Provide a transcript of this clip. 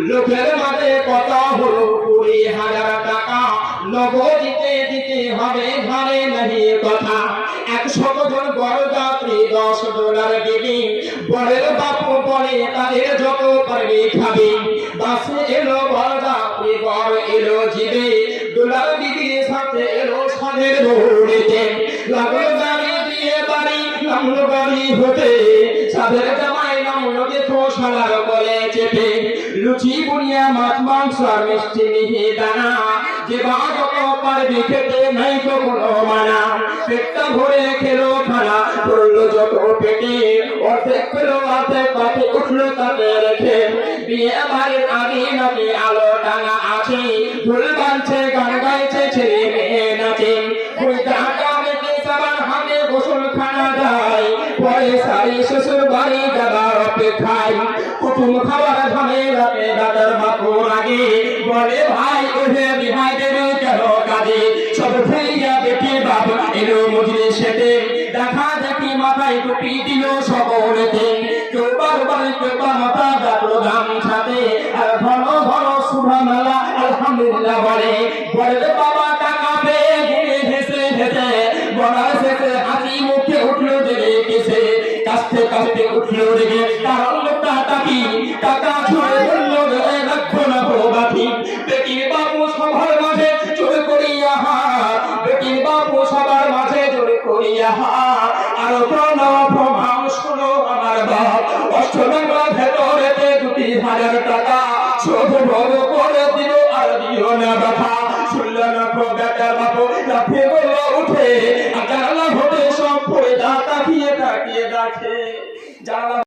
লোকের মাঝে কত হলো 20,000 টাকা নগদ দিতে দিতে হবে ঘরে নাহি কথা 100 জন বড় যাত্রী $10 দিবি বড়ের বাপু বলে তাদের যত পারবি খাবি বাসে এলো বড় যাত্রী বড় এলো জিবে ডলার দিদির সাথে এলো সাদের দৌড়েতে লাগলো গাড়ি দিয়ে বাড়ি নামলো গাড়ি হতে সাদের জামাই নামলো দেখো শালার বলে চেপে লুচি বুনিয়া মাছ মাংস আর মিষ্টি মিহি দানা যে বাজক পারবি খেতে নাই তো কোনো মানা পেটটা ভরে খেলো খানা পড়লো যত পেটে অর্ধেক পেলো অর্ধেক পাতে উঠলো তাতে রেখে বিয়ে বাড়ির আগে নাকি আলো টানা আছে ফুল বানছে গান গাইছে ছেলে মেয়ে নাচে গোসল খানা যায় পরে সারি শ্বশুর বাড়ি যাবার অপেক্ষায় কুটুম খাবার ঝামেলাতে দাদার বাপু আগে বলে ভাই ওহে বিহাই দেবে কেন কাজে সব ফেরিয়া বেটি বাপ এলো মজলিসেতে দেখা দেখি মাথায় টুপি দিল সকলেতে কেউ বারবার কেউ মাথা ডাকলো গামছাতে আর ঘন ঘন সুবহানাল্লাহ আলহামদুলিল্লাহ বলে বলে বাবা টাকা পেয়ে ঘুরে হেসে হেসে বলার শেষে হাসি মুখে উঠলো দেখে কেসে কাস্তে কাস্তে উঠলো দেখে তার লোকটা টাকি টাকা ছুঁড়ে বললো রাখো না বাকি বেটির বাপু সবার মাঝে জোরে করিয়া হা বেটির বাপু সবার মাঝে জোরে করিয়া হা আর প্রণব প্রভাব শোনো আমার বাপ অষ্টবাংলা ভেতরেতে 2,000 টাকা শোধ ভোগ করে দিল আর দিও না ব্যথা শুনলো না বেটার বাপু লাফিয়ে বললো উঠে আর জানালা হতে সব পড়ে তাকিয়ে তাকিয়ে দেখে জানালা